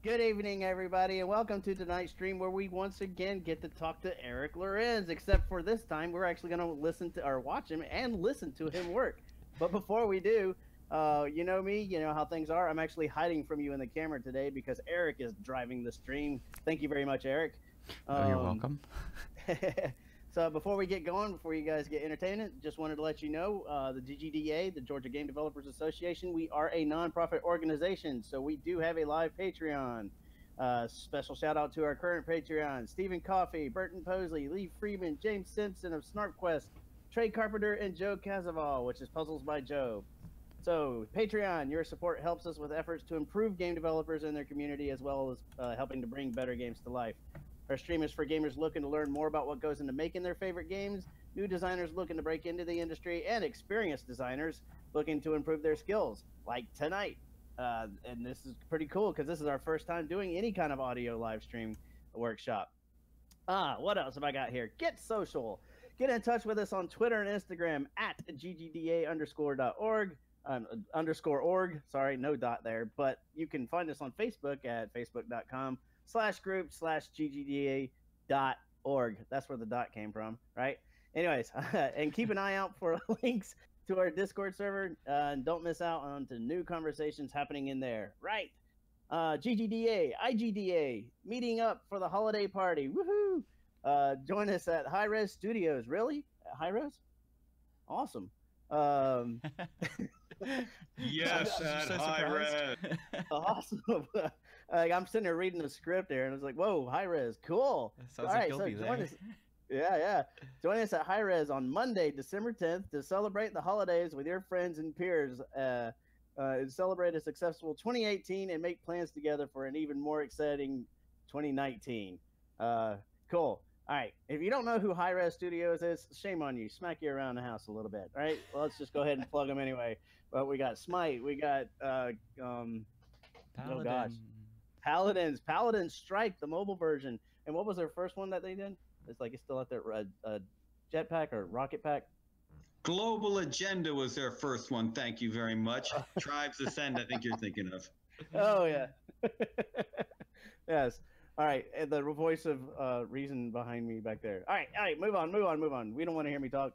Good evening, everybody, and welcome to tonight's stream where we once again get to talk to Eric Lorenz. Except for this time, we're actually going to listen to or watch him and listen to him work. But before we do, you know me, you know how things are. I'm actually hiding from you in the camera today because Eric is driving the stream. Thank you very much, Eric. Oh, you're welcome. So before we get going, before you guys get entertained, just wanted to let you know the GGDA, the Georgia Game Developers Association, we are a nonprofit organization, so we do have a live Patreon. Special shout out to our current Patreon: Stephen Coffey, Burton Posley, Lee Freeman, James Simpson of SnarkQuest, Trey Carpenter, and Joe Casaval, which is Puzzles by Joe. So Patreon, your support helps us with efforts to improve game developers in their community, as well as helping to bring better games to life. Our stream is for gamers looking to learn more about what goes into making their favorite games, new designers looking to break into the industry, and experienced designers looking to improve their skills, like tonight. And this is pretty cool because this is our first time doing any kind of audio live stream workshop. What else have I got here? Get social. Get in touch with us on Twitter and Instagram at ggda_org. _org. Sorry, no dot there. But you can find us on Facebook at facebook.com/group/ggda.org. That's where the dot came from, right? Anyways, and keep an eye out for links to our Discord server, and don't miss out on the new conversations happening in there, right? GGDA, IGDA, meeting up for the holiday party. Woohoo! Join us at High Res Studios. Really? At High Res? Awesome. Yes, at so high surprised. res. Awesome. Like, I'm sitting there reading the script here, and I was like, "Whoa, High Res, cool!" That sounds All like right, you'll so be join there. us. Yeah. Join us at High Res on Monday, December 10th, to celebrate the holidays with your friends and peers. And celebrate a successful 2018 and make plans together for an even more exciting 2019. Cool. All right. If you don't know who High Res Studios is, shame on you. Smack you around the house a little bit. All right. Well, let's just go ahead and plug them anyway. But we got Smite. We got oh gosh, Paladin Strike, the mobile version. And what was their first one that they did? It's still out there. Jetpack or Rocket Pack. Global Agenda was their first one. Thank you very much. Tribes Ascend, I think you're thinking of. Oh yeah. Yes. All right. And the voice of reason behind me back there. All right. Move on. We don't want to hear me talk.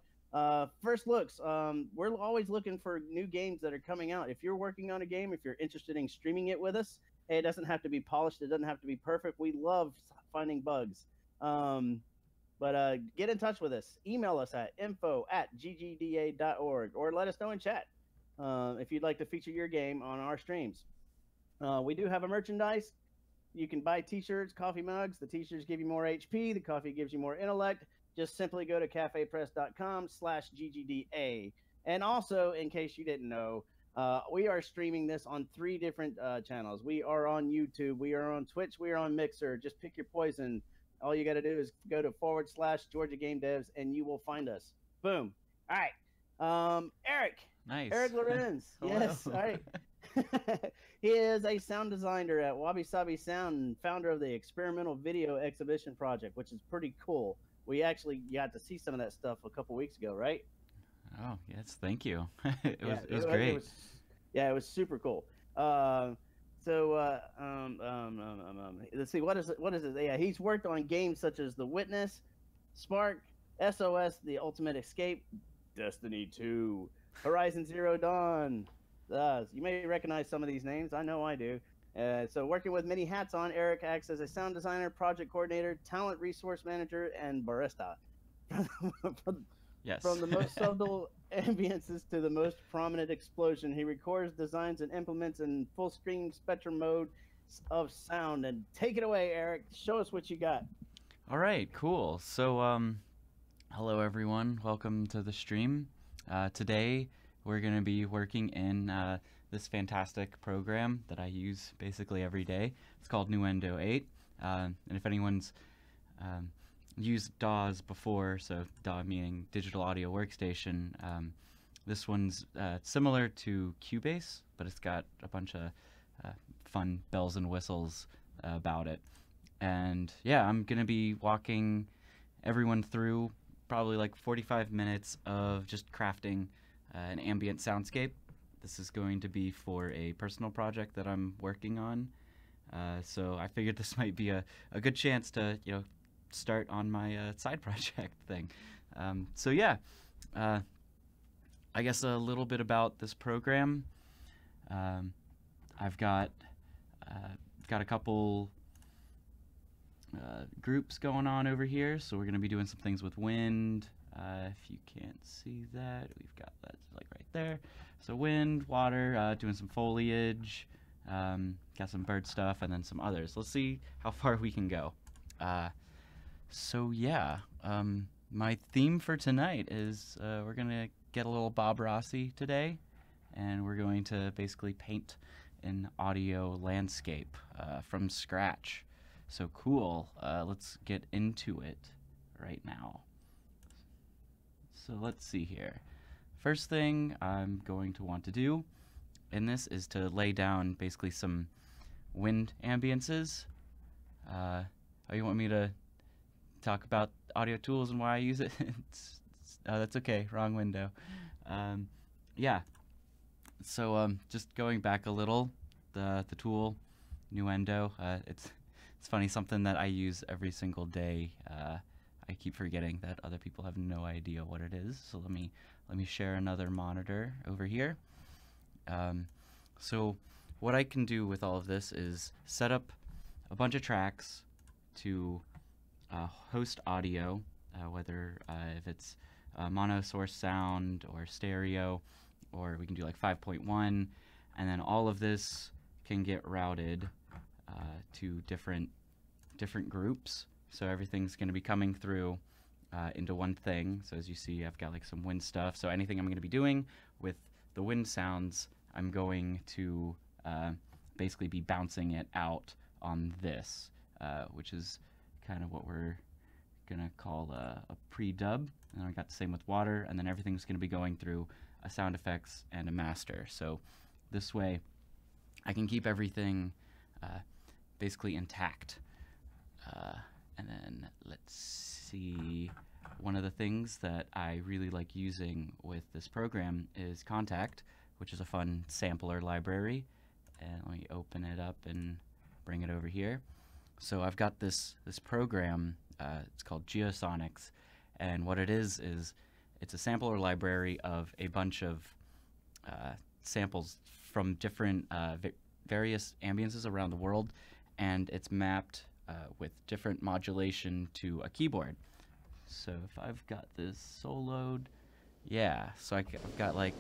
First looks. We're always looking for new games that are coming out. If you're working on a game, if you're interested in streaming it with us, it doesn't have to be polished. It doesn't have to be perfect. We love finding bugs. But get in touch with us. Email us at info@ggda.org or let us know in chat if you'd like to feature your game on our streams. We do have a merchandise. You can buy t-shirts, coffee mugs. The t-shirts give you more HP. The coffee gives you more intellect. Just simply go to cafepress.com/ggda. And also, in case you didn't know, we are streaming this on 3 different channels. We are on YouTube. We are on Twitch. We are on Mixer. Just pick your poison. All you got to do is go to /Georgia Game Devs and you will find us. Boom. All right. Eric. Nice. Eric Lorenz. Yes. All right. He is a sound designer at Wabi Sabi Sound and founder of the Experimental Video Exhibition Project, which is pretty cool. We actually got to see some of that stuff a couple weeks ago, right? Oh, yes. Thank you. It was great. It was super cool. Let's see, what is it? Yeah, he's worked on games such as The Witness, Spark, SOS, The Ultimate Escape, Destiny 2, Horizon Zero Dawn. You may recognize some of these names. I know I do. So working with many hats on, Eric acts as a sound designer, project coordinator, talent resource manager, and barista. Yes. From the most subtle ambiances to the most prominent explosion, he records, designs, and implements in full screen spectrum mode of sound. And take it away, Eric. Show us what you got. All right, cool. So, hello everyone. Welcome to the stream. Today we're going to be working in this fantastic program that I use basically every day. It's called Nuendo 8. And if anyone's used DAWs before, so DAW meaning Digital Audio Workstation, this one's similar to Cubase, but it's got a bunch of fun bells and whistles about it. And yeah, I'm going to be walking everyone through probably like 45 minutes of just crafting an ambient soundscape. This is going to be for a personal project that I'm working on. So I figured this might be a good chance to, start on my side project thing. So yeah, I guess a little bit about this program. I've got a couple groups going on over here, so we're going to be doing some things with wind. If you can't see that, we've got that like right there. So wind, water, doing some foliage, got some bird stuff, and then some others. Let's see how far we can go. So yeah, my theme for tonight is we're going to get a little Bob Rossi today, and we're going to basically paint an audio landscape from scratch. So cool. Let's get into it right now. So let's see here. First thing I'm going to want to do in this is to lay down basically some wind ambiances. Oh, you want me to talk about audio tools and why I use it? That's okay, wrong window. Yeah, so just going back a little, the tool, Nuendo, it's funny, something that I use every single day. I keep forgetting that other people have no idea what it is, so let me share another monitor over here. So what I can do with all of this is set up a bunch of tracks to host audio, whether if it's mono source sound or stereo, or we can do like 5.1, and then all of this can get routed to different groups. So everything's going to be coming through into one thing. So as you see, I've got like some wind stuff. So anything I'm going to be doing with the wind sounds, I'm going to basically be bouncing it out on this, which is kind of what we're going to call a pre-dub. And I got the same with water, and then everything's going to be going through a sound effects and a master. So this way I can keep everything basically intact. And then let's see, one of the things that I really like using with this program is Kontakt, which is a fun sampler library. And let me open it up and bring it over here. So I've got this program, it's called Geosonics, and what it is it's a sampler library of a bunch of samples from different various ambiances around the world, and it's mapped with different modulation to a keyboard. So if I've got this soloed, yeah, so I've got like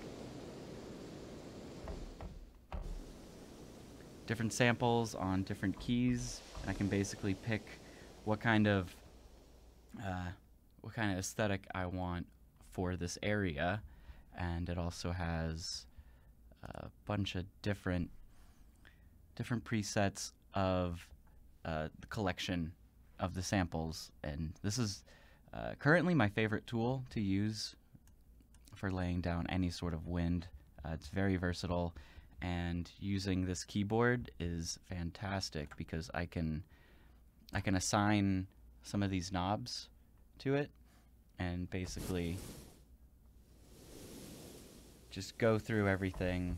different samples on different keys, and I can basically pick what kind of aesthetic I want for this area. And it also has a bunch of different presets of the collection of the samples, and this is currently my favorite tool to use for laying down any sort of wind. It's very versatile, and using this keyboard is fantastic because I can assign some of these knobs to it and basically just go through everything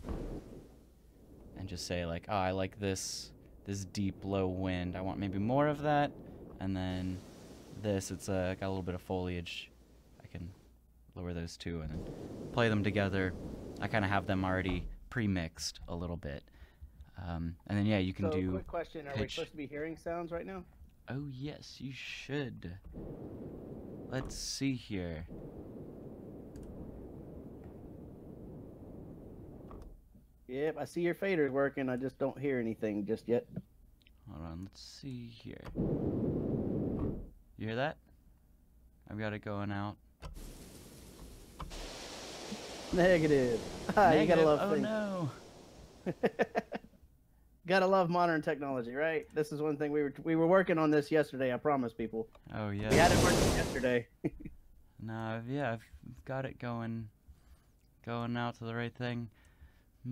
and just say like, oh, I like this deep low wind, I want maybe more of that. And then this, it's got a little bit of foliage, I can lower those two and then play them together. I kind of have them already pre-mixed a little bit. And then yeah, you can do quick question, are we supposed to be hearing sounds right now? Oh yes, you should. Let's see here. Yep, I see your faders working. I just don't hear anything just yet. Hold on, let's see here. You hear that? I've got it going out. Negative. Negative. You gotta love oh things. No. Gotta love modern technology, right? This is one thing we were working on this yesterday. I promise people. Oh yeah. We had it working yesterday. No, yeah, I've got it going out to the right thing. So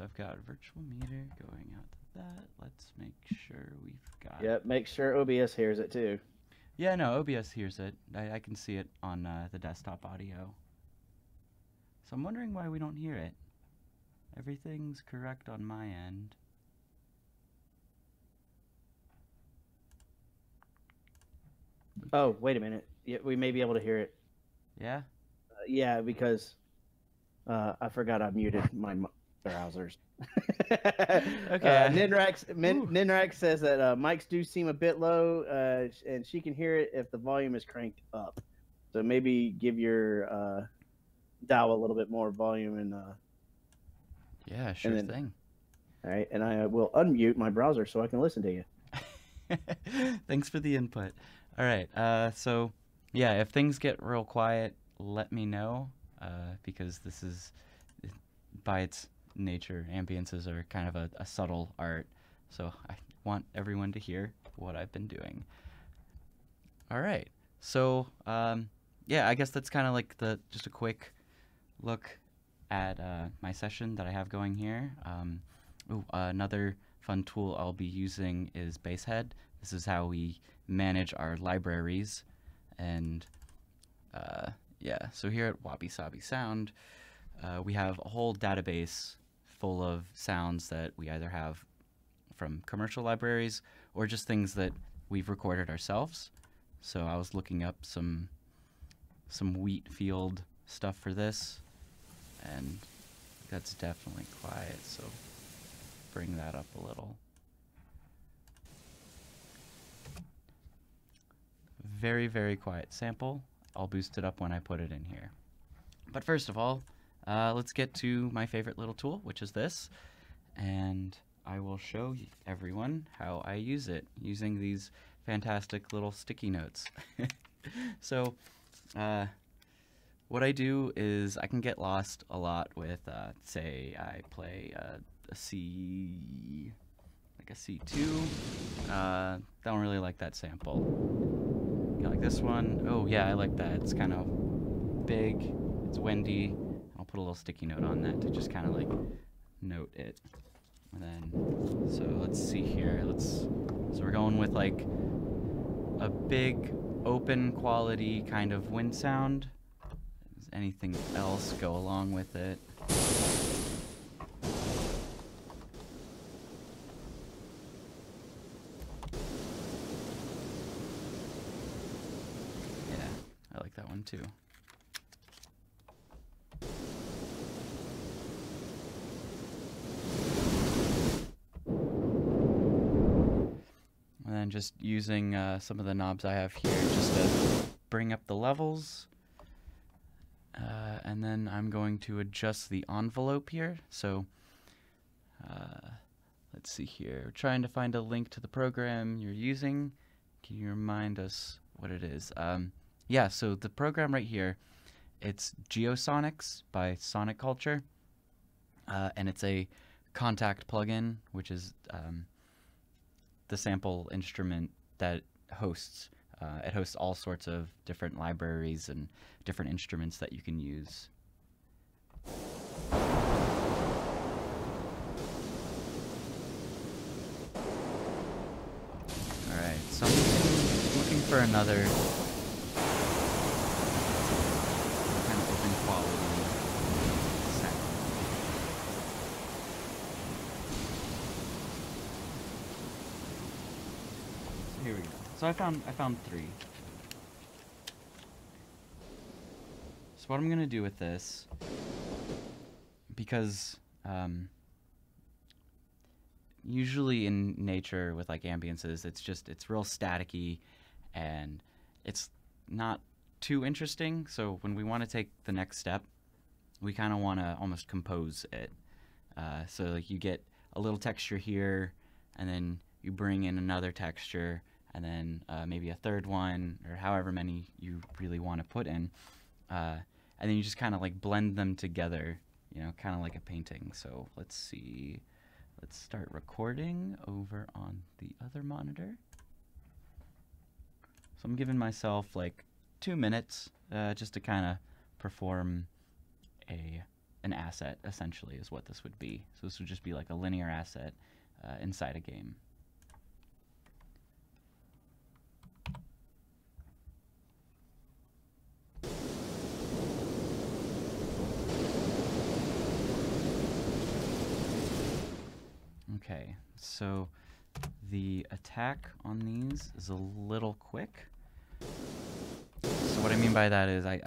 I've got a virtual meter going out to that. Let's make sure we've got. Yep, make sure OBS hears it too. Yeah, no, OBS hears it. I can see it on the desktop audio. So I'm wondering why we don't hear it. Everything's correct on my end. Oh, wait a minute. Yeah, we may be able to hear it. Yeah? Yeah, because I forgot I muted my browsers. Okay. Ninrax says that mics do seem a bit low, and she can hear it if the volume is cranked up. So maybe give your dial a little bit more volume and Yeah, sure then, thing. all right, and I will unmute my browser so I can listen to you. Thanks for the input. All right. So yeah, if things get real quiet, let me know, because this is, by its nature, ambiances are kind of a subtle art. So I want everyone to hear what I've been doing. All right. So yeah, I guess that's kind of like just a quick look at my session that I have going here. Another fun tool I'll be using is Basehead. This is how we manage our libraries. And yeah, so here at Wabi Sabi Sound, we have a whole database full of sounds that we either have from commercial libraries or just things that we've recorded ourselves. So I was looking up some wheat field stuff for this, and that's definitely quiet, so bring that up a little. Very, very quiet sample. I'll boost it up when I put it in here. But first of all, let's get to my favorite little tool, which is this, and I will show everyone how I use it using these fantastic little sticky notes. So what I do is I can get lost a lot with, say I play a C, like a C2. Don't really like that sample. You like this one? Oh yeah, I like that. It's kind of big, it's windy. I'll put a little sticky note on that to just kind of like note it. And then, so let's see here. So we're going with like a big open quality kind of wind sound. Does anything else go along with it? Yeah, I like that one too. And then just using some of the knobs I have here just to bring up the levels. And then I'm going to adjust the envelope here. So let's see here. We're trying to find a link to the program you're using. Can you remind us what it is? Yeah, so the program right here, it's Geosonics by Sonic Culture. And it's a Kontakt plugin, which is the sample instrument that hosts. It hosts all sorts of different libraries and different instruments that you can use. Alright, so I'm looking for another kind of open quality sound. So here we go. So I found 3. So what I'm gonna do with this, because usually in nature with like ambiances, it's real staticky and it's not too interesting. So when we want to take the next step, we kind of want to almost compose it. So like you get a little texture here, and then you bring in another texture, and then maybe a third one, or however many you really want to put in. And then you just kind of like blend them together, you know, kind of like a painting. So let's see. Let's start recording over on the other monitor. So I'm giving myself like 2 minutes just to kind of perform an asset, essentially, is what this would be. So this would just be like a linear asset inside a game. Okay, so the attack on these is a little quick. So what I mean by that is I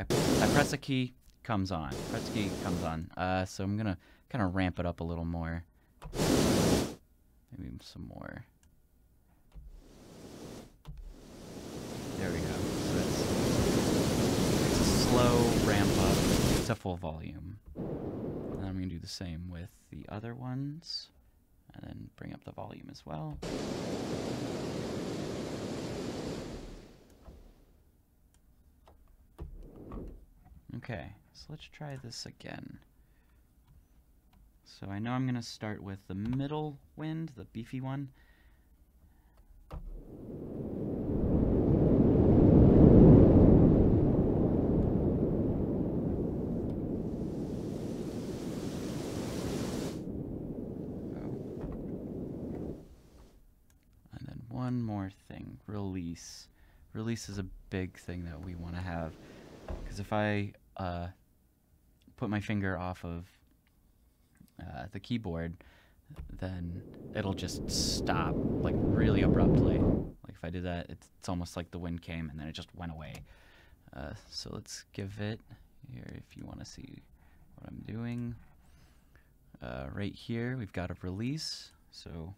press a key, comes on. Press a key, comes on. So I'm gonna kind of ramp it up a little more. Maybe some more. There we go. So it's a slow ramp up to full volume. And I'm gonna do the same with the other ones. And then bring up the volume as well. Okay, so let's try this again. So I know I'm going to start with the middle wind, the beefy one. And then one more thing, release. Release is a big thing that we want to have. Because if I put my finger off of the keyboard, then it'll just stop, like, really abruptly. Like, if I do that, it's almost like the wind came and then it just went away. So let's give it, here, if you want to see what I'm doing. Right here, we've got a release. So,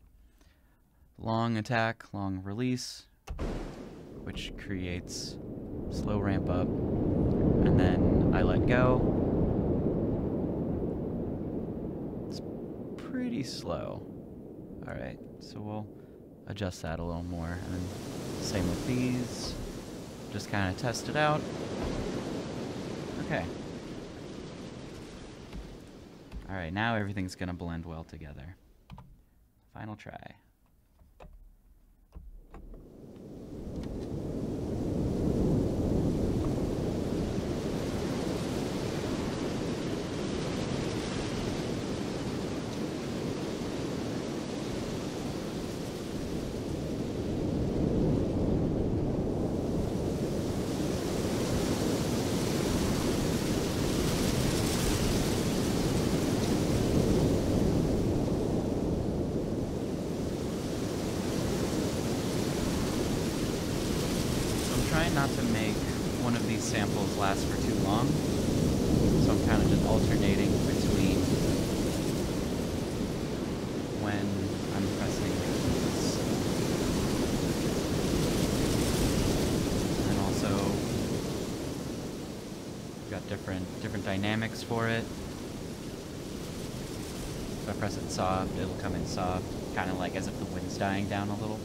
long attack, long release, which creates slow ramp up. And then I let go. It's pretty slow. Alright, so we'll adjust that a little more. And then same with these. Just kind of test it out. Okay. Alright, now everything's gonna blend well together. Final try. Trying not to make one of these samples last for too long, so I'm kind of just alternating between when I'm pressing these, and also we've got different dynamics for it. If I press it soft, it'll come in soft, kind of like as if the wind's dying down a little.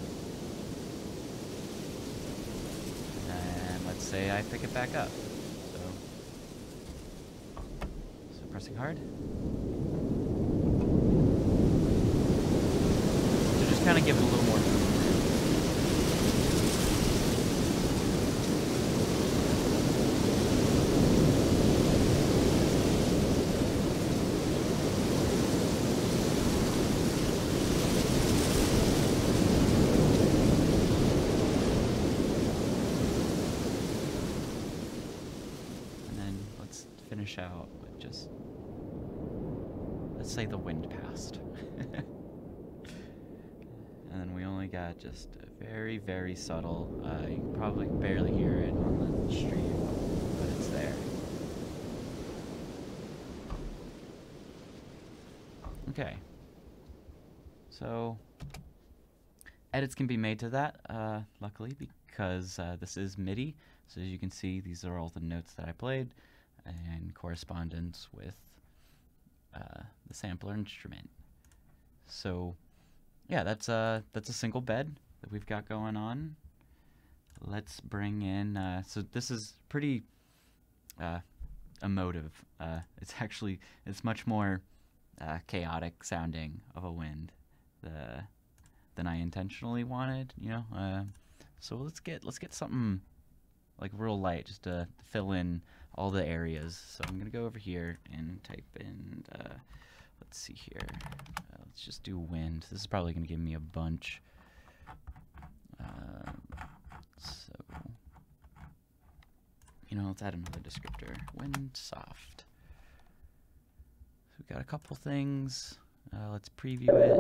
Say I pick it back up. So pressing hard. So just kind of give it a little more movement. Finish out with just, let's say the wind passed. And then we only got just a very, very subtle, you can probably barely hear it on the stream, but it's there. Okay. So, edits can be made to that, luckily, because this is MIDI. So as you can see, these are all the notes that I played, and correspondence with the sampler instrument. So yeah, that's a single bed that we've got going on. Let's bring in, so this is pretty emotive. It's much more chaotic sounding of a wind than I intentionally wanted, you know. So let's get something like real light, just to fill in all the areas. So I'm gonna go over here and type in, let's see here, let's just do wind. This is probably gonna give me a bunch. So, you know, let's add another descriptor, wind soft. So we got a couple things. Let's preview it.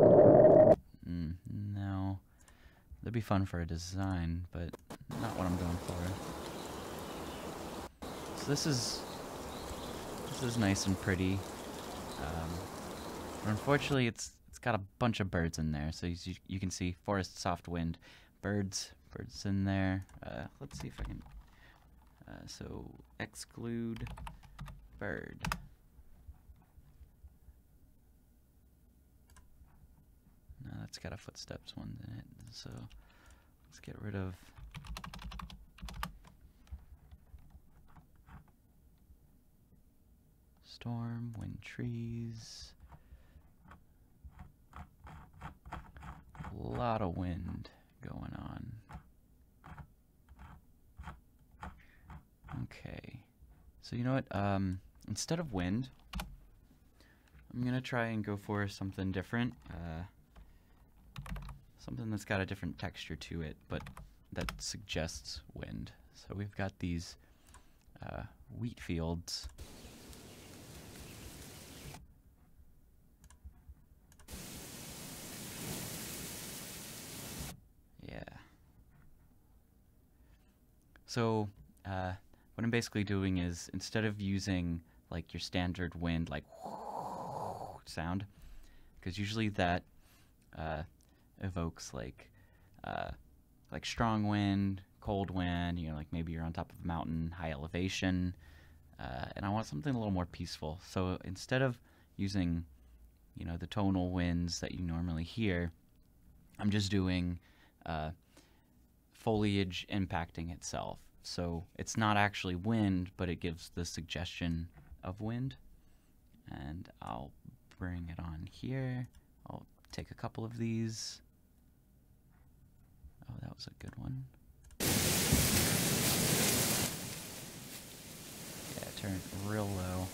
No, that'd be fun for a design, but not what I'm going for. So this is nice and pretty. But unfortunately, it's got a bunch of birds in there. So you can see forest, soft wind, birds in there. Let's see if I can. So exclude bird. No, that's got a footsteps one in it. So let's get rid of. Storm, wind, trees. A lot of wind going on. Okay. So you know what? Instead of wind, I'm gonna try and go for something different. Something that's got a different texture to it, but that suggests wind. So we've got these wheat fields. Yeah. So what I'm basically doing is, instead of using like your standard wind, like sound, because usually that evokes like strong wind, cold wind, you know, like maybe you're on top of a mountain, high elevation, and I want something a little more peaceful. So instead of using, you know, the tonal winds that you normally hear, I'm just doing foliage impacting itself. So it's not actually wind, but it gives the suggestion of wind. And I'll bring it on here. I'll take a couple of these. Oh, that was a good one. Yeah, turn it real low.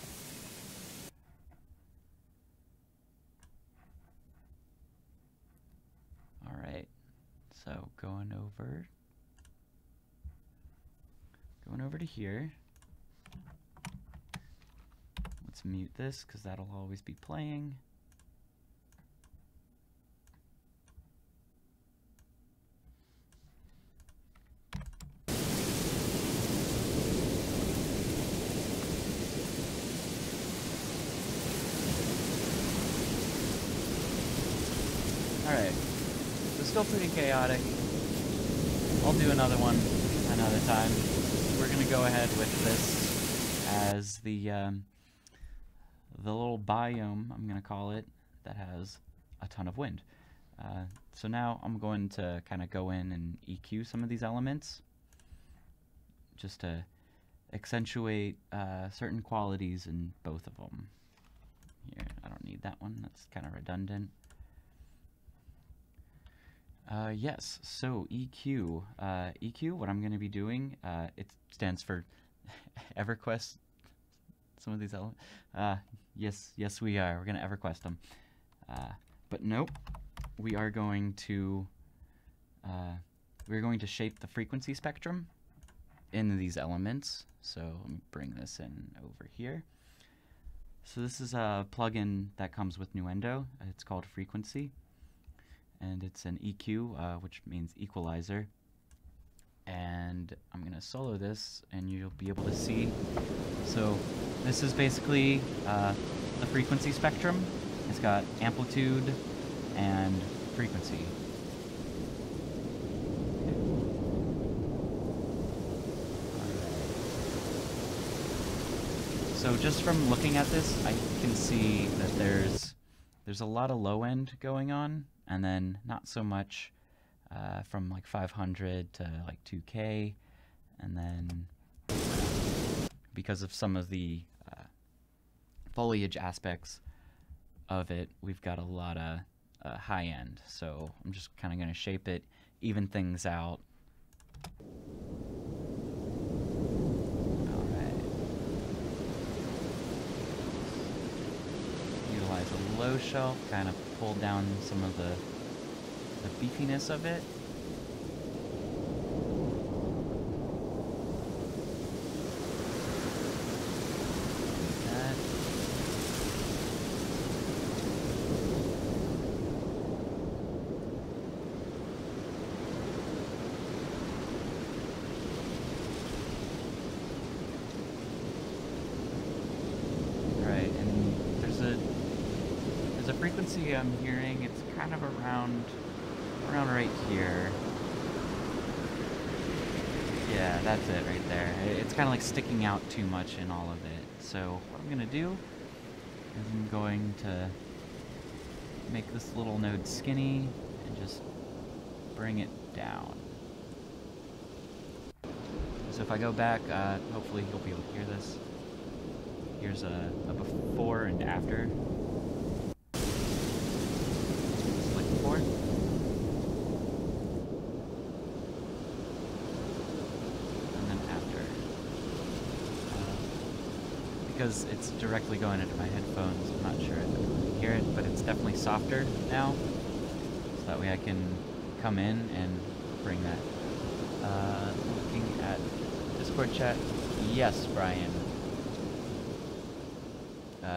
All right, so going over to here. Let's mute this because that'll always be playing. Alright, so still pretty chaotic. I'll do another one another time. We're gonna go ahead with this as the little biome, I'm gonna call it, that has a ton of wind. So now I'm going to kind of go in and EQ some of these elements, just to accentuate certain qualities in both of them. Here, I don't need that one, that's kind of redundant. Yes, so EQ. EQ, what I'm going to be doing, it stands for EverQuest. Some of these elements. Yes, we are. We're going to EverQuest them. But nope, we are going to shape the frequency spectrum in these elements. So let me bring this in over here. So this is a plugin that comes with Nuendo. It's called Frequency. And it's an EQ, which means equalizer. And I'm going to solo this, and you'll be able to see. So this is basically the frequency spectrum. It's got amplitude and frequency. So just from looking at this, I can see that there's a lot of low end going on, and then not so much from like 500 to like 2K, and then because of some of the foliage aspects of it, we've got a lot of high end. So I'm just kind of going to shape it, even things out. Utilize a low shelf, kind of pull down some of the beefiness of it. Like that. frequency I'm hearing, it's kind of around right here. Yeah, that's it right there. It's kind of like sticking out too much in all of it. So what I'm gonna do is I'm going to make this little node skinny and just bring it down. So if I go back, hopefully you'll be able to hear this. Here's a before and after. Just like before. And then after. Because it's directly going into my headphones, I'm not sure if you can hear it, but it's definitely softer now. So that way I can come in and bring that. Looking at Discord chat. Yes, Brian.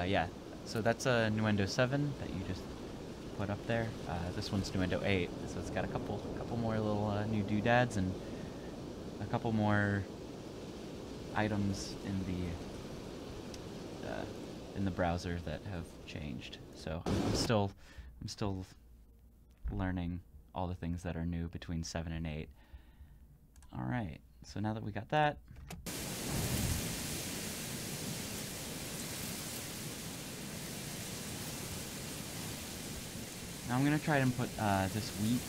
Yeah, so that's a Nuendo 7 that you just put up there. This one's Nuendo 8, so it's got a couple more little new doodads and a couple more items in the browser that have changed. So I'm still learning all the things that are new between 7 and 8. All right, so now that we got that. Now I'm going to try and put this wheat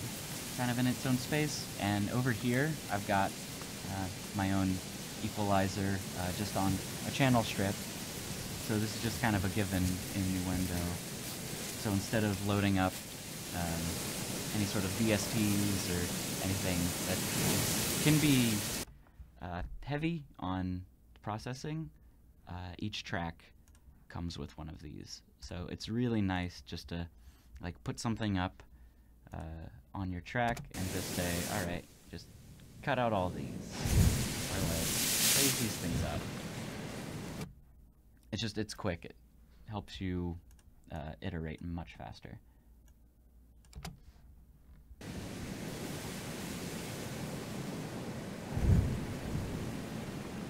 kind of in its own space, and over here I've got my own equalizer just on a channel strip, so this is just kind of a given in Nuendo. So instead of loading up any sort of VSTs or anything that can be heavy on processing, each track comes with one of these. So it's really nice just to like put something up on your track and just say, all right, just cut out all these, or like phase these things up. It's quick. It helps you iterate much faster.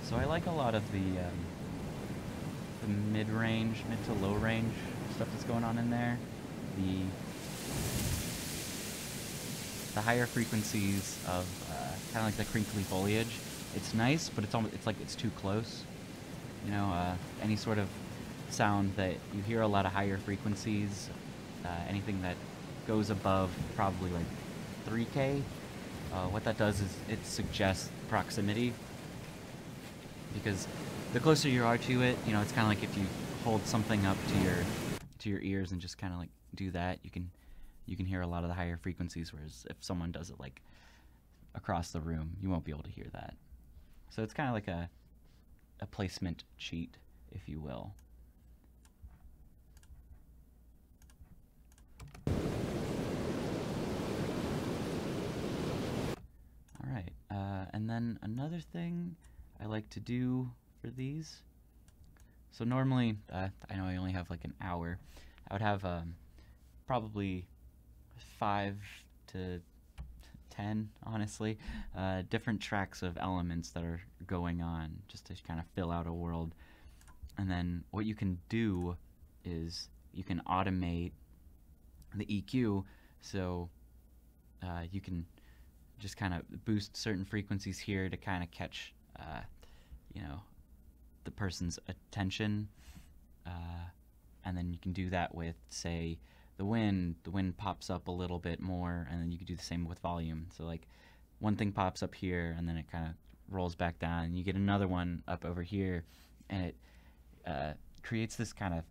So I like a lot of the mid-range, mid to low-range stuff that's going on in there. The higher frequencies of kind of like the crinkly foliage. It's nice, but it's like it's too close. You know, any sort of sound that you hear a lot of higher frequencies, anything that goes above probably like 3K, what that does is it suggests proximity. Because the closer you are to it, you know, it's kind of like if you hold something up to your ears and just kind of like do that, you can hear a lot of the higher frequencies, whereas if someone does it like across the room, you won't be able to hear that. So it's kind of like a placement cheat, if you will. All right, and then another thing I like to do for these. So normally, I know I only have like an hour. I would have probably 5 to 10, honestly, different tracks of elements that are going on, just to kind of fill out a world. And then what you can do is you can automate the EQ, so you can just kind of boost certain frequencies here to kind of catch, you know, the person's attention, and then you can do that with, say, the wind pops up a little bit more, and then you can do the same with volume. So like one thing pops up here and then it kind of rolls back down, and you get another one up over here, and it creates this kind of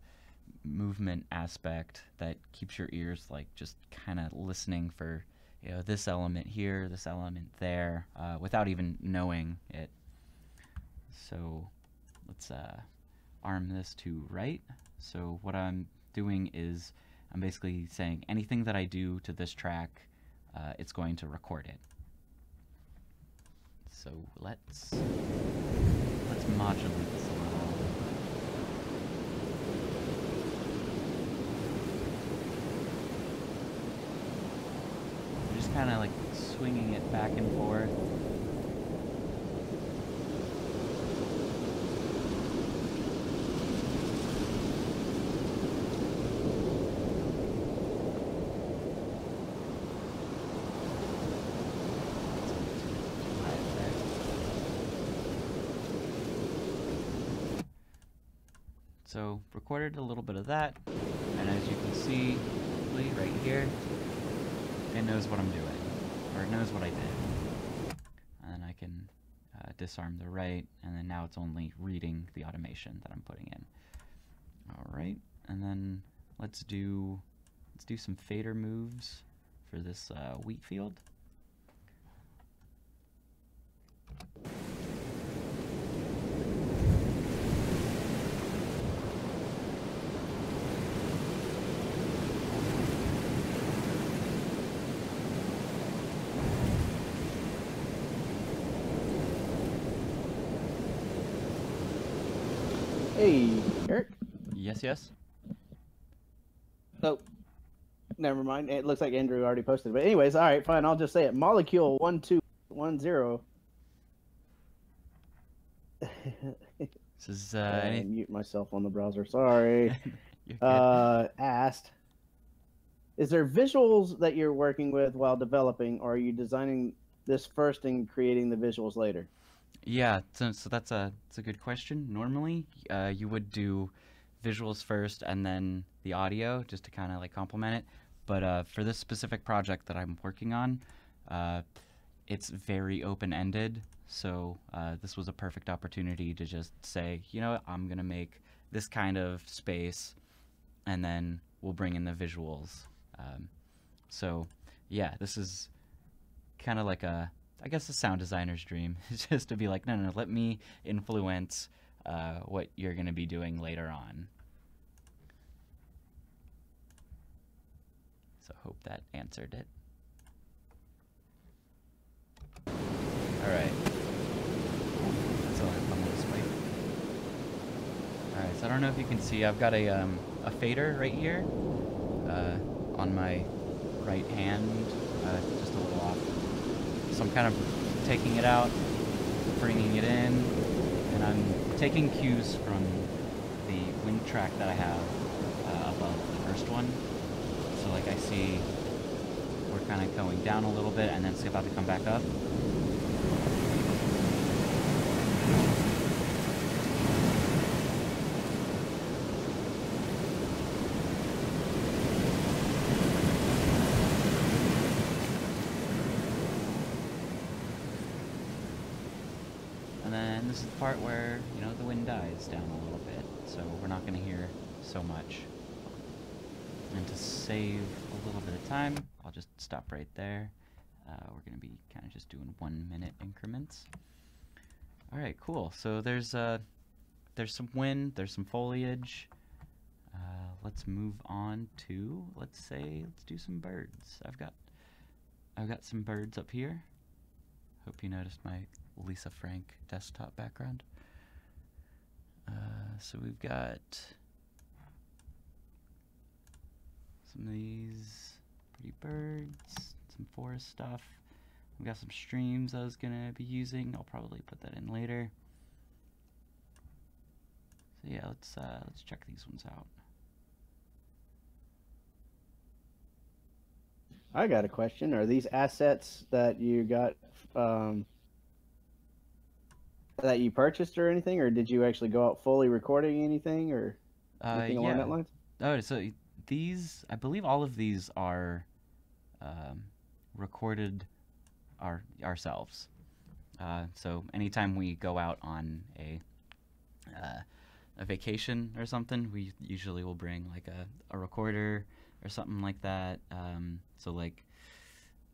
movement aspect that keeps your ears like just kind of listening for, you know, this element here, this element there, without even knowing it. So let's arm this to right. So what I'm doing is I'm basically saying anything that I do to this track, it's going to record it. So let's modulate this a little. We're just kind of like swinging it back and forth. So recorded a little bit of that, and as you can see right here, it knows what I'm doing, or it knows what I did. And then I can disarm the right, and then now it's only reading the automation that I'm putting in. Alright, and then let's do some fader moves for this wheat field. Hey, Eric. Yes, yes. Oh, never mind. It looks like Andrew already posted. But anyways, all right, fine. I'll just say it. Molecule 1210. This is mute myself on the browser. Sorry. You're good. Asked, is there visuals that you're working with while developing, or are you designing this first and creating the visuals later? Yeah, so that's a good question. Normally, you would do visuals first and then the audio just to kind of like complement it. But for this specific project that I'm working on, it's very open-ended. So this was a perfect opportunity to just say, you know what, I'm gonna make this kind of space, and then we'll bring in the visuals. So yeah, this is kind of like I guess a sound designer's dream. It's just to be like, no, let me influence what you're going to be doing later on. So hope that answered it. Alright. That's all I'm going to spike. Alright, so I don't know if you can see, I've got a fader right here on my right hand, just a little off. So I'm kind of taking it out, bringing it in, and I'm taking cues from the wind track that I have above the first one. So like I see we're kind of going down a little bit and then it's about to come back up. And then this is the part where, you know, the wind dies down a little bit, so we're not going to hear so much. And to save a little bit of time, I'll just stop right there. We're going to be kind of just doing 1 minute increments. All right, cool. So there's some wind, there's some foliage. Let's move on to, let's do some birds. I've got some birds up here. Hope you noticed my Lisa Frank desktop background. So we've got some of these pretty birds, some forest stuff. We've got some streams I was gonna be using. I'll probably put that in later. So yeah, let's check these ones out. I got a question. Are these assets that you got that you purchased or anything, or did you actually go out fully recording anything or anything along that lines? Oh, so these, I believe all of these are recorded ourselves. So anytime we go out on a vacation or something, we usually will bring like a recorder or something like that. So like,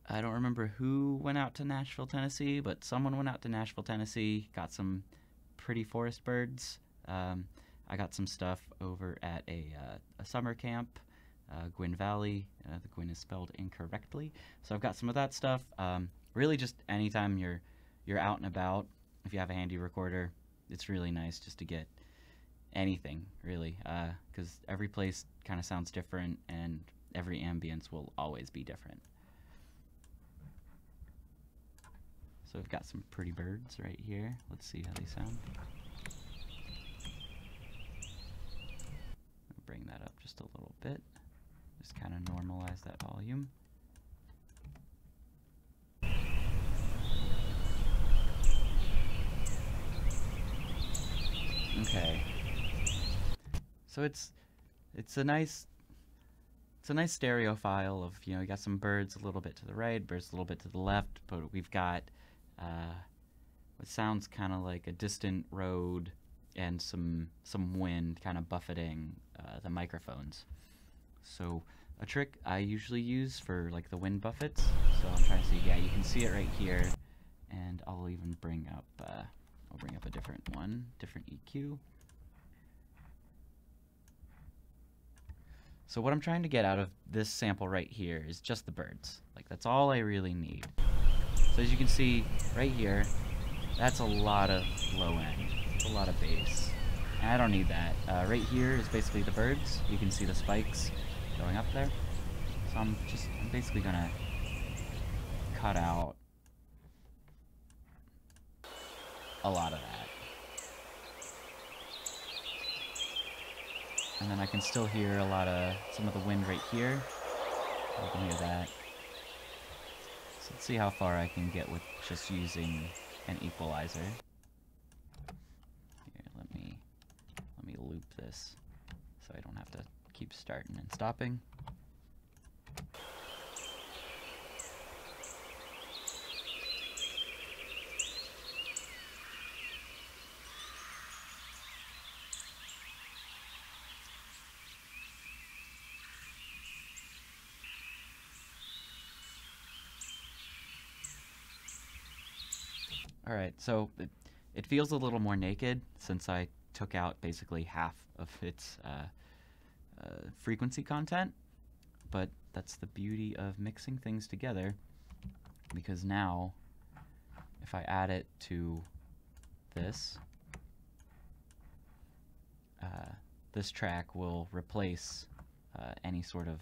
I don't remember who went out to Nashville, Tennessee, but someone went out to Nashville, Tennessee, got some pretty forest birds. I got some stuff over at a summer camp, Gwynn Valley. The Gwynn is spelled incorrectly. So I've got some of that stuff. Really just anytime you're out and about, if you have a handy recorder, it's really nice just to get anything, really, because every place kind of sounds different and every ambience will always be different. So we've got some pretty birds right here. Let's see how they sound. I'll bring that up just a little bit. Just kind of normalize that volume. Okay. So it's a nice stereo file of, you got some birds a little bit to the right, birds a little bit to the left, but we've got what sounds kind of like a distant road and some wind kind of buffeting the microphones. So a trick I usually use for like the wind buffets, so I'm trying to see, yeah, you can see it right here, and I'll even bring up a different one, different EQ. So what I'm trying to get out of this sample right here is just the birds. Like, that's all I really need. So as you can see right here, that's a lot of low end, a lot of bass. And I don't need that. Right here is basically the birds. You can see the spikes going up there. So I'm basically gonna cut out a lot of that. And then I can still hear some of the wind right here. I can hear that. So let's see how far I can get with just using an equalizer. Here, let me loop this so I don't have to keep starting and stopping. Alright, so it feels a little more naked since I took out basically half of its frequency content, but that's the beauty of mixing things together, because now if I add it to this, this track will replace any sort of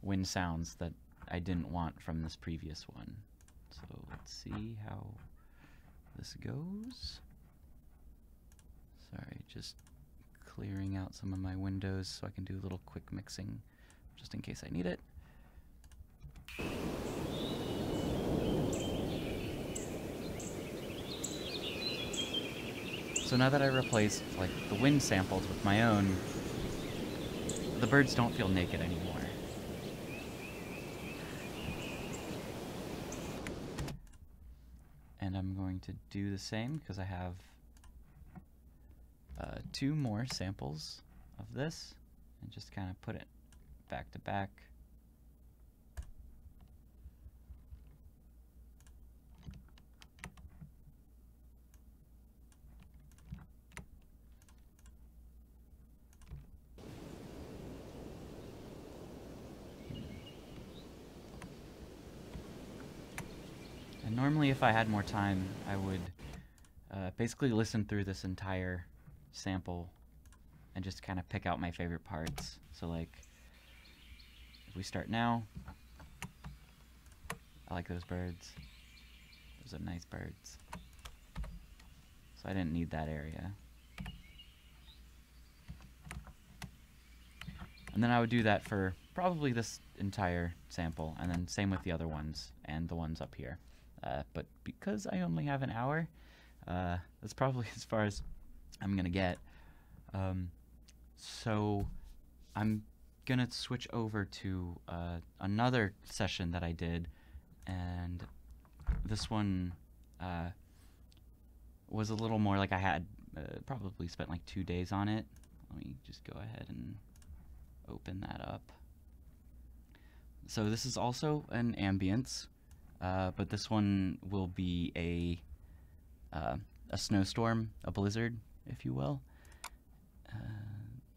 wind sounds that I didn't want from this previous one. So let's see how this goes. Sorry, just clearing out some of my windows so I can do a little quick mixing just in case I need it. So now that I replaced like the wind samples with my own, the birds don't feel naked anymore. And I'm going to do the same because I have 2 more samples of this, and just kind of put it back to back. And normally if I had more time, I would basically listen through this entire sample and just kind of pick out my favorite parts. So like, if we start now, I like those birds. Those are nice birds. So I didn't need that area. And then I would do that for probably this entire sample, and then same with the other ones and the ones up here. But because I only have an hour, that's probably as far as I'm gonna get. So I'm gonna switch over to another session that I did, and this one was a little more like I had probably spent like 2 days on it. Let me just go ahead and open that up. So this is also an ambience, but this one will be a snowstorm, a blizzard, if you will.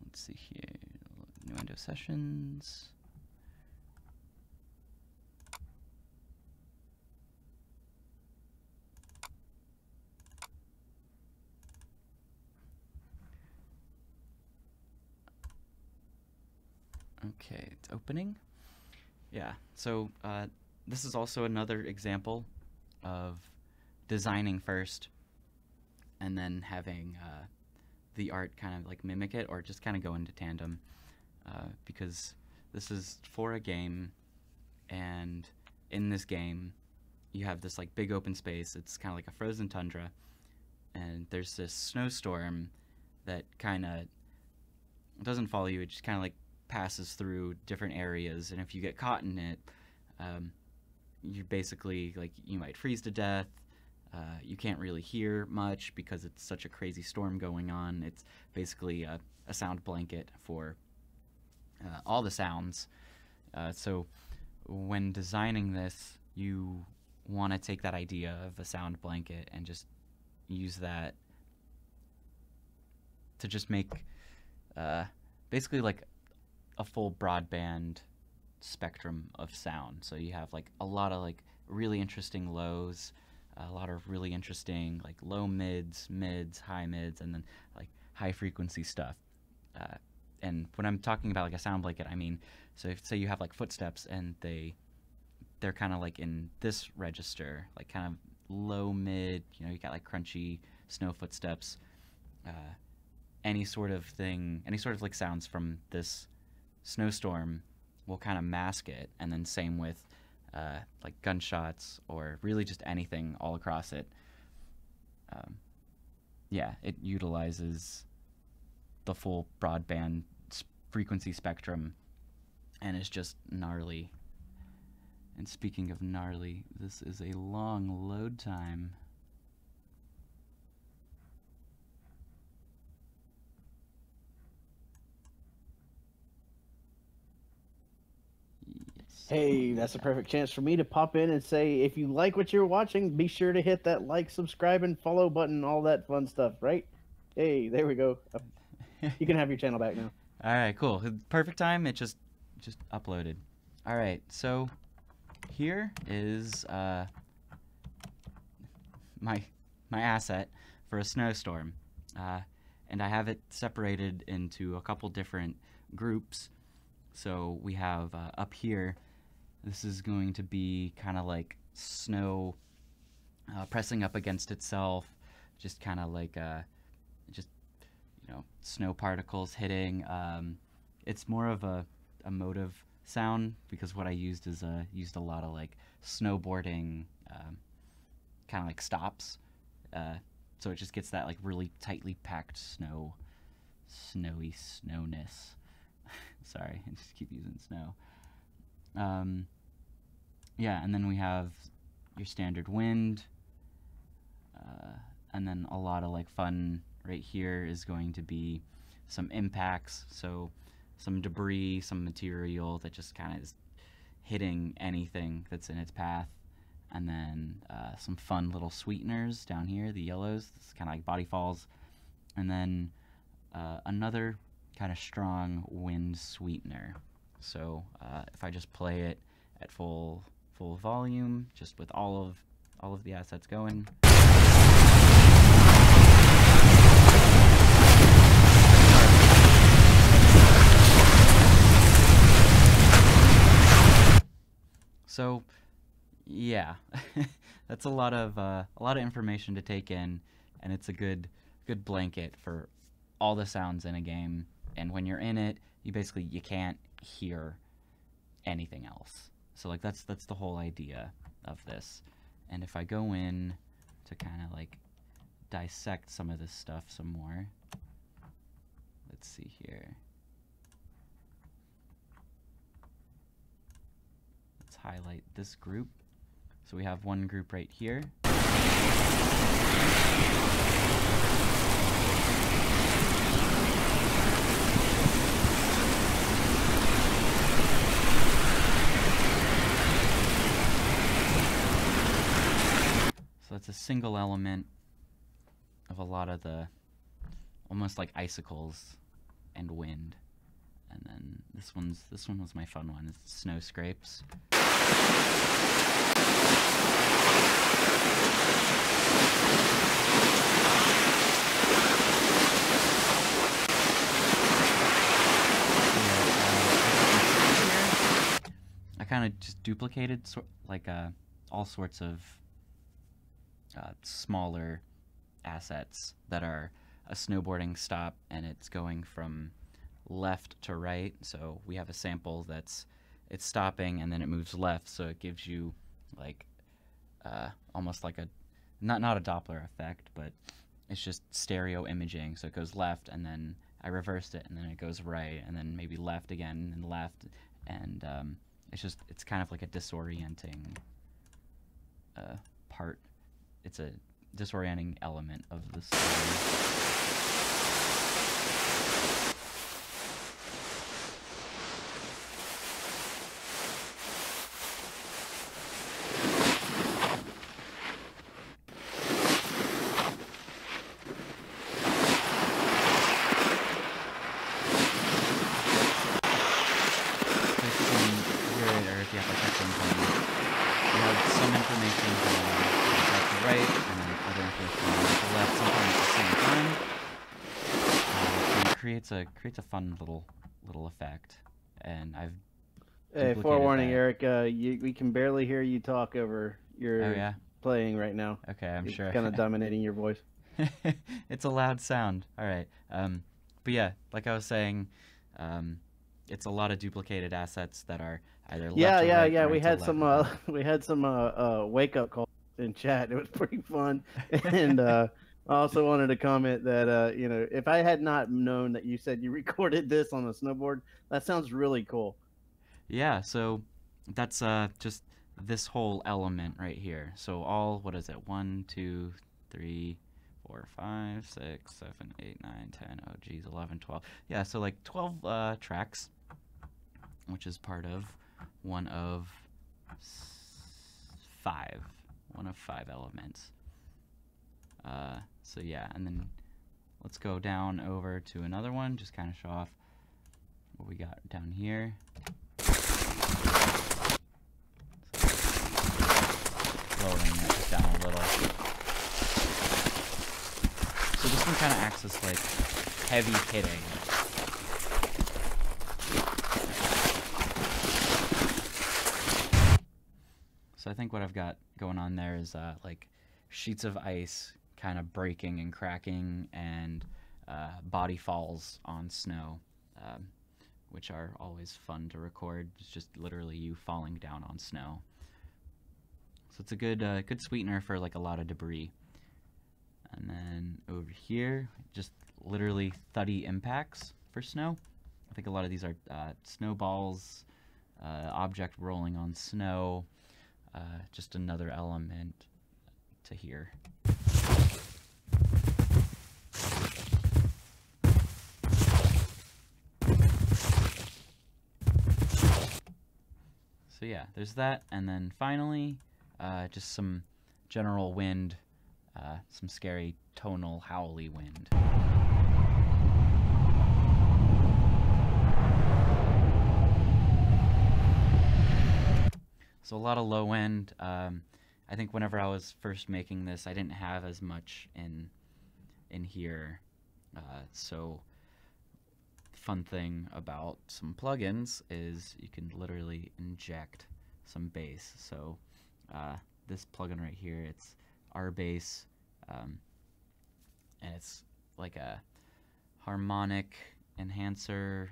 Let's see here, Nuendo sessions. Okay, it's opening. Yeah, so this is also another example of designing first and then having the art kind of like mimic it, or just kind of go into tandem, because this is for a game, and in this game you have this like big open space. It's kind of like a frozen tundra, and there's this snowstorm that kind of it doesn't follow you. It just kind of like passes through different areas, and if you get caught in it, you basically, like, you might freeze to death. You can't really hear much because it's such a crazy storm going on. It's basically a sound blanket for all the sounds. So when designing this, you want to take that idea of a sound blanket and just use that to just make basically like a full broadband spectrum of sound. So you have like a lot of like really interesting lows, a lot of really interesting like low mids, high mids, and then like high frequency stuff. And when I'm talking about like a sound blanket, I mean, so if say you have like footsteps and they're kind of like in this register, like kind of low mid, you know, you got like crunchy snow footsteps, any sort of thing, any sort of like sounds from this snowstorm will kind of mask it. And then same with like gunshots or really just anything all across it. Yeah, it utilizes the full broadband frequency spectrum and is just gnarly. And speaking of gnarly, this is a long load time. Yes. Hey, that's a perfect chance for me to pop in and say, if you like what you're watching, be sure to hit that like, subscribe, and follow button, all that fun stuff, right? Hey, there we go. You can have your channel back now. All right, cool. Perfect time. It just uploaded. All right, so here is my asset for a snowstorm, and I have it separated into a couple different groups. So we have up here, this is going to be kind of like snow pressing up against itself, just kind of like just, you know, snow particles hitting. It's more of a emotive sound because what I used is used a lot of like snowboarding kind of like stops, so it just gets that like really tightly packed snowy snowness. Sorry, I just keep using snow. Yeah, and then we have your standard wind, and then a lot of like fun right here is going to be some impacts, so some debris, some material that just kind of is hitting anything that's in its path, and then some fun little sweeteners down here, the yellows, it's kind of like body falls, and then another kind of strong wind sweetener. So if I just play it at full volume, just with all of the assets going. So yeah, that's a lot of information to take in, and it's a good blanket for all the sounds in a game. And when you're in it, you can't hear anything else. So like that's the whole idea of this. And if I go in to kind of like dissect some of this stuff some more, let's see here. Let's highlight this group. So we have one group right here. So it's a single element of a lot of the almost like icicles and wind. And then this one was my fun one. It's snow scrapes. I kind of just duplicated all sorts of smaller assets that are a snowboarding stop, and it's going from left to right. So we have a sample it's stopping and then it moves left, so it gives you like almost like a not a Doppler effect, but it's just stereo imaging. So it goes left, and then I reversed it, and then it goes right, and then maybe left again, and left, and it's kind of like a disorienting part. It's a disorienting element of the story. Creates a fun little effect, and I've forewarning, that. Eric. We can barely hear you talk over your playing right now. Okay, I'm sure. Kind of dominating your voice. It's a loud sound. All right. But yeah, like I was saying, it's a lot of duplicated assets that are either left to right, right we had to some left. We had some wake up calls in chat. It was pretty fun, and I also wanted to comment that you know, if I had not known that you said you recorded this on a snowboard, that sounds really cool. Yeah, so that's just this whole element right here. So all, what is it? 1, 2, 3, 4, 5, 6, 7, 8, 9, 10. Oh geez, 11, 12. Yeah, so like 12 tracks, which is part of one of 5 elements. So yeah, and then let's go down over to another one, just kind of show off what we got down here. Lowering that just down a little. So this one kind of acts as like heavy hitting. So I think what I've got going on there is like sheets of ice kind of breaking and cracking, and body falls on snow, which are always fun to record. It's just literally you falling down on snow. So it's a good sweetener for like a lot of debris. And then over here, just literally thuddy impacts for snow. I think a lot of these are snowballs, object rolling on snow, just another element to hear. So yeah, there's that, and then finally, just some general wind, some scary tonal howly wind. So a lot of low end. I think whenever I was first making this, I didn't have as much in here. So fun thing about some plugins is you can literally inject some bass. So this plugin right here, it's RBass, and it's like a harmonic enhancer,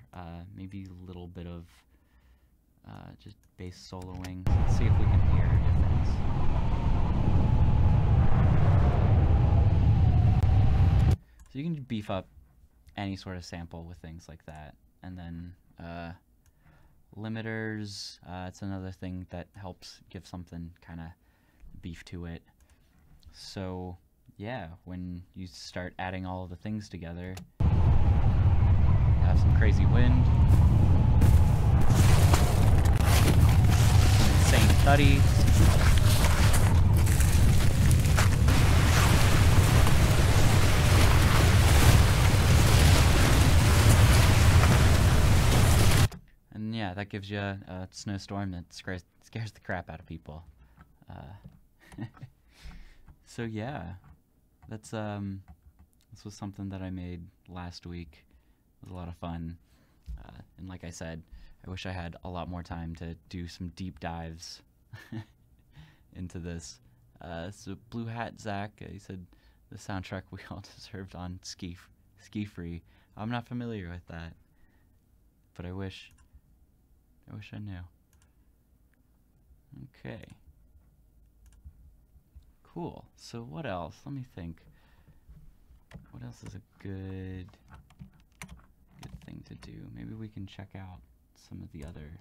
maybe a little bit of just bass soloing. Let's see if we can hear a difference. So you can beef up any sort of sample with things like that. And then limiters, it's another thing that helps give something kind of beef to it. So yeah, when you start adding all of the things together, you have some crazy wind, some insane thuddy, and yeah, that gives you a snowstorm that scares the crap out of people. So yeah, that's this was something that I made last week. It was a lot of fun, and like I said, I wish I had a lot more time to do some deep dives into this. So Blue Hat Zach, he said the soundtrack we all deserved on Ski Free. I'm not familiar with that, but I wish I knew. Okay. Cool. So what else? Let me think. What else is a good thing to do. Maybe we can check out some of the other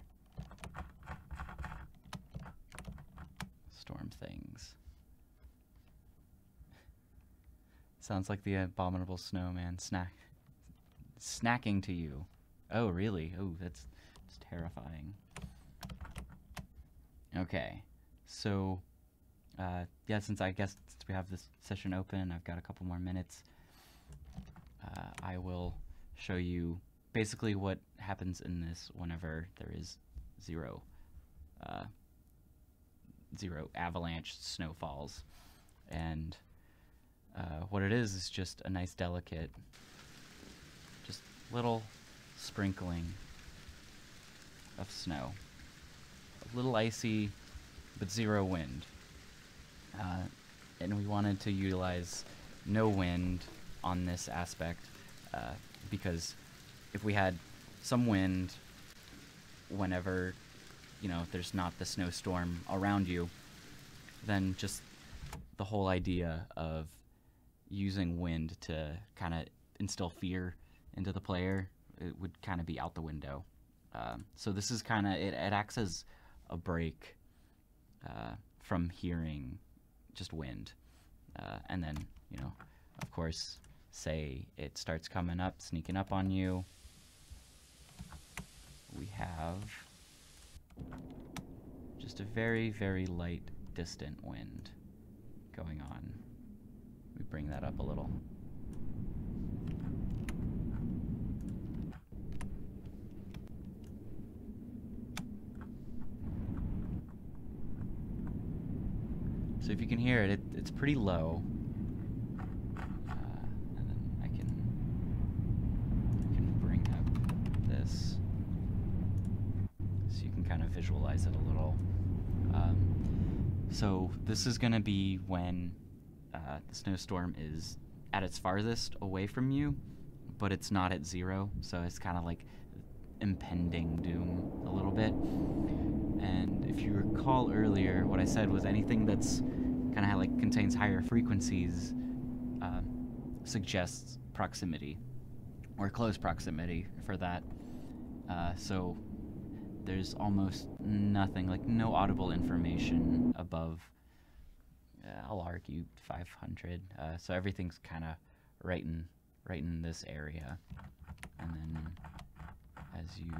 storm things. Sounds like the abominable snowman snacking to you. Oh, really? Oh, that's terrifying. Okay, so yeah, since we have this session open, I've got a couple more minutes. I will show you basically what happens in this whenever there is zero avalanche snowfalls. And what it is just a nice delicate, just little sprinkling of snow. A little icy, but zero wind. And we wanted to utilize no wind on this aspect because if we had some wind whenever, you know, there's not the snowstorm around you, then just the whole idea of using wind to kind of instill fear into the player, it would kind of be out the window. So this is kind of, it acts as a break from hearing just wind. And then, you know, of course, say it starts coming up, sneaking up on you. We have just a very, very light, distant wind going on. We bring that up a little. So if you can hear it, it's pretty low. And then I can bring up this so you can kind of visualize it a little. So this is going to be when the snowstorm is at its farthest away from you, but it's not at zero, so it's kind of like impending doom a little bit. And if you recall earlier, what I said was anything that's kind of like contains higher frequencies suggests proximity, or close proximity for that. So there's almost nothing, like no audible information above, I'll argue 500. So everything's kind of right in this area. And then as you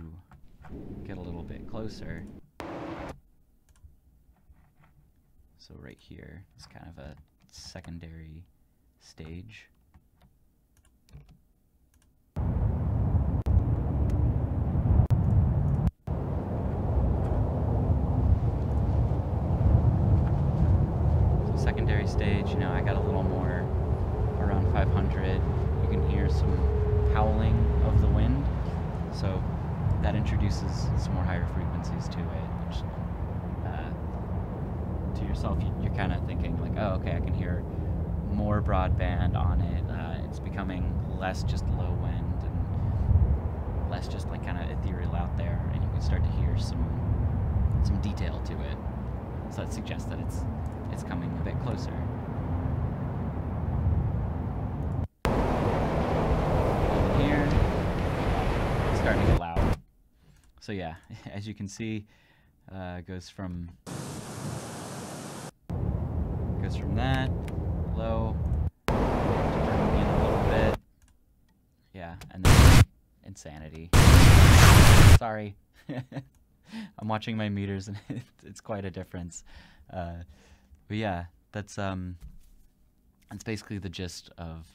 get a little bit closer, so right here is kind of a secondary stage. So secondary stage, you know, I got a little more around 500. You can hear some howling of the wind. So that introduces some more higher frequencies to it, which to yourself, you're kind of thinking like, oh, okay, I can hear more broadband on it. It's becoming less just low wind and less just like kind of ethereal out there, and you can start to hear some detail to it. So that suggests that it's coming a bit closer. And here, it's starting to get loud. So yeah, as you can see, it goes from that low to bringing in a little bit, yeah, and then insanity. Sorry, I'm watching my meters and it's quite a difference. But yeah, that's basically the gist of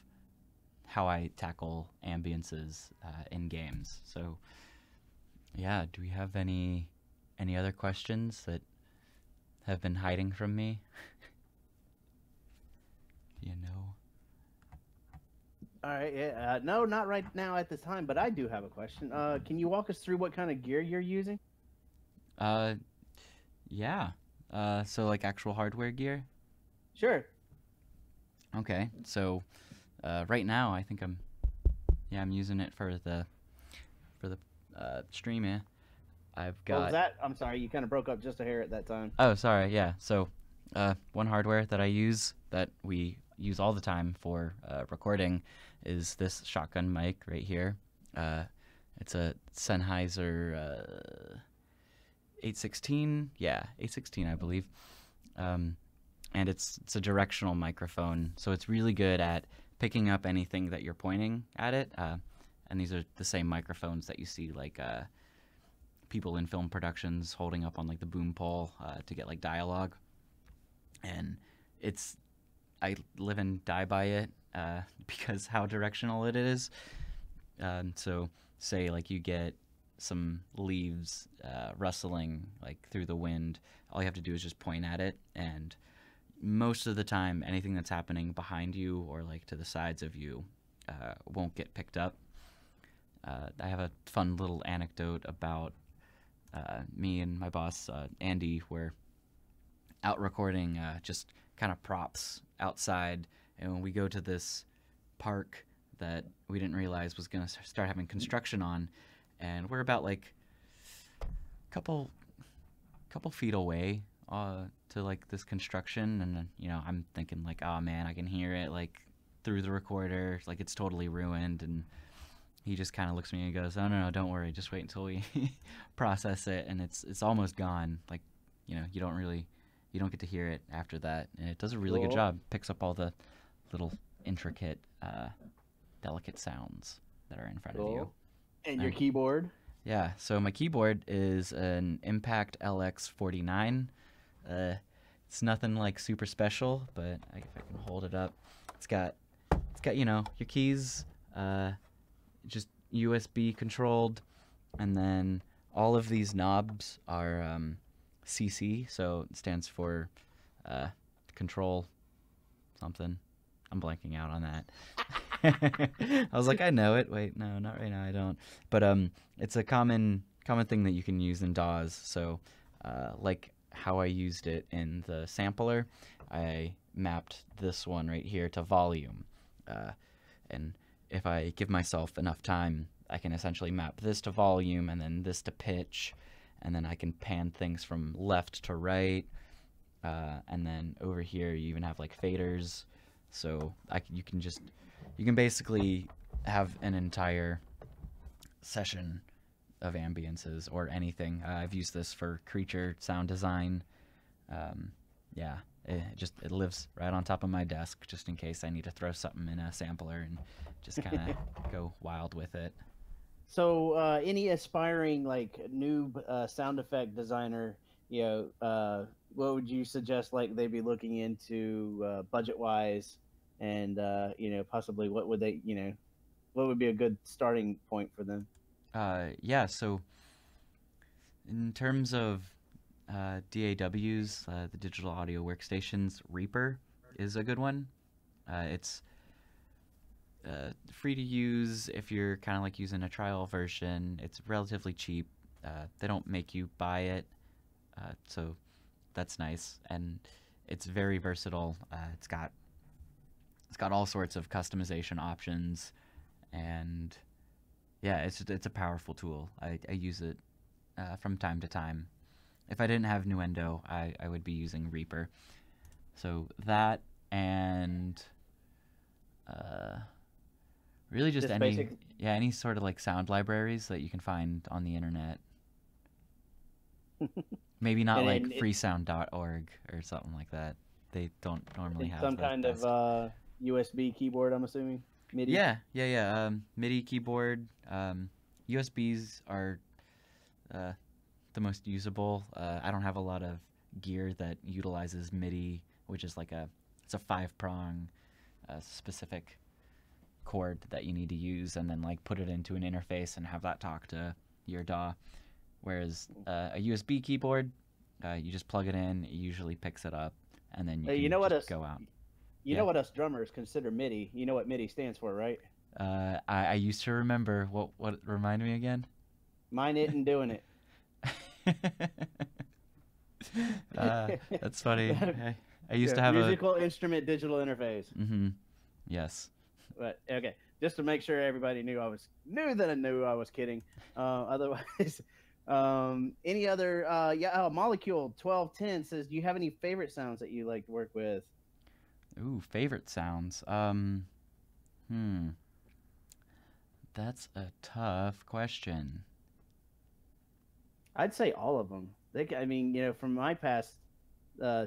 how I tackle ambiances in games. So yeah, do we have any other questions that have been hiding from me? You know. All right. Yeah. No, not right now at this time, but I do have a question. Can you walk us through what kind of gear you're using? Yeah. So like actual hardware gear? Sure. Okay. So, right now I think I'm using it for the stream. Yeah. I've got. What was that? I'm sorry, you kind of broke up just a hair at that time. Oh, sorry. Yeah. So, one hardware that I use that we use all the time for recording is this shotgun mic right here. It's a Sennheiser 816. Yeah, 816, I believe. And it's a directional microphone, so it's really good at picking up anything that you're pointing at it. And these are the same microphones that you see like people in film productions holding up on like the boom pole to get like dialogue. And I live and die by it because how directional it is. So say like you get some leaves rustling like through the wind, all you have to do is just point at it, and most of the time anything that's happening behind you or like to the sides of you won't get picked up. I have a fun little anecdote about me and my boss Andy were out recording just kind of props outside, and when we go to this park that we didn't realize was going to start having construction on, and we're about like a couple feet away to like this construction, and then, you know, I'm thinking like, oh man, I can hear it like through the recorder, like it's totally ruined. And he just kind of looks at me and goes, oh no, don't worry, just wait until we process it, and it's almost gone. Like, you know, you don't get to hear it after that, and it does a really good job. Picks up all the little intricate delicate sounds that are in front of you. And your keyboard? Yeah, so my keyboard is an Impact LX49. It's nothing like super special, but if I can hold it up, it's got you know, your keys, just USB controlled, and then all of these knobs are CC, so it stands for control something. I'm blanking out on that. I was like, I know it. Wait, no, not right now. I don't. But it's a common thing that you can use in DAWs. So, like how I used it in the sampler, I mapped this one right here to volume, and if I give myself enough time, I can essentially map this to volume and then this to pitch, and then I can pan things from left to right, and then over here you even have like faders. So you can basically have an entire session of ambiances or anything. I've used this for creature sound design. Yeah, it lives right on top of my desk just in case I need to throw something in a sampler and just kind of go wild with it. So any aspiring like noob sound effect designer, you know, what would you suggest like they be looking into budget wise, and you know, possibly what would they, you know, what would be a good starting point for them? Yeah, so in terms of DAWs, the digital audio workstations, Reaper is a good one. It's free to use if you're kind of like using a trial version. It's relatively cheap. They don't make you buy it, so that's nice, and it's very versatile. It's got all sorts of customization options, and yeah, it's a powerful tool. I use it from time to time. If I didn't have Nuendo, I would be using Reaper. So that, and really just any sort of like sound libraries that you can find on the internet. Maybe not like freesound.org or something like that. They don't normally have some kind of USB keyboard, I'm assuming. MIDI. Yeah. MIDI keyboard. USBs are the most usable. I don't have a lot of gear that utilizes MIDI, which is like it's a 5-prong specific cord that you need to use, and then like put it into an interface and have that talk to your DAW. Whereas a USB keyboard, you just plug it in, it usually picks it up, and then you can just go out. You know what us drummers consider MIDI? You know what MIDI stands for, right? I used to remember. What remind me again? Mine it and doing it. That's funny. I used to have musical instrument digital interface. Mm-hmm. Yes. But okay, just to make sure everybody knew I was kidding. Otherwise, any other? Molecule 1210 says, do you have any favorite sounds that you like to work with? Ooh, favorite sounds. That's a tough question. I'd say all of them. I mean, you know, from my past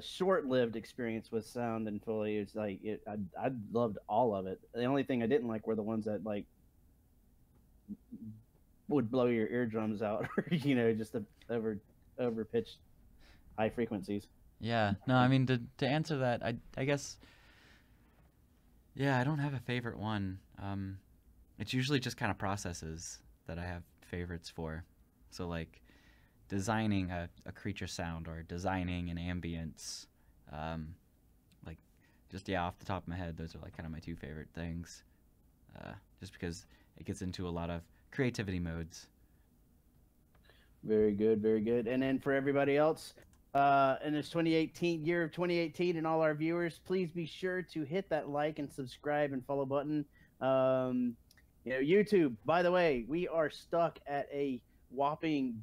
short-lived experience with sound and Foley, it's like I loved all of it. The only thing I didn't like were the ones that like would blow your eardrums out, or you know, just the over pitched high frequencies. Yeah. No, I mean to answer that, I guess. Yeah, I don't have a favorite one. It's usually just kind of processes that I have favorites for. So like designing a creature sound or designing an ambience, like just off the top of my head, those are like kind of my two favorite things. Just because it gets into a lot of creativity modes. Very good, very good. And then for everybody else, in this year of 2018, and all our viewers, please be sure to hit that like and subscribe and follow button. You know, YouTube, by the way, we are stuck at a whopping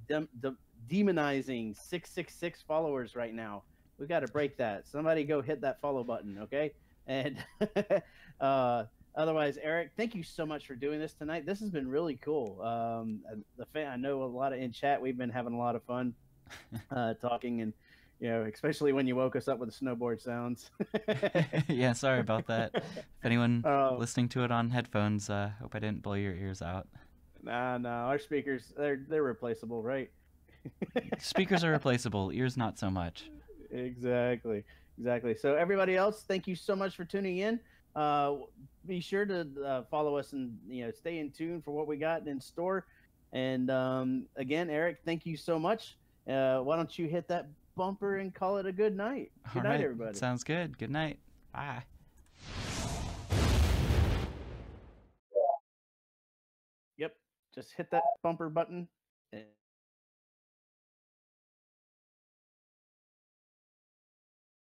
demonizing 666 followers right now. We got to break that. Somebody go hit that follow button, okay? And otherwise, Eric, thank you so much for doing this tonight. This has been really cool. I know a lot in chat. We've been having a lot of fun talking, and you know, especially when you woke us up with the snowboard sounds. Yeah, sorry about that. If anyone listening to it on headphones, hope I didn't blow your ears out. Nah, our speakers, they're replaceable, right? Speakers are replaceable, ears not so much. Exactly. So everybody else, thank you so much for tuning in. Be sure to follow us and, you know, stay in tune for what we got in store. And again, Eric, thank you so much. Why don't you hit that bumper and call it a good night? Good night, everybody. Sounds good. Good night. Bye. Yep. Just hit that bumper button.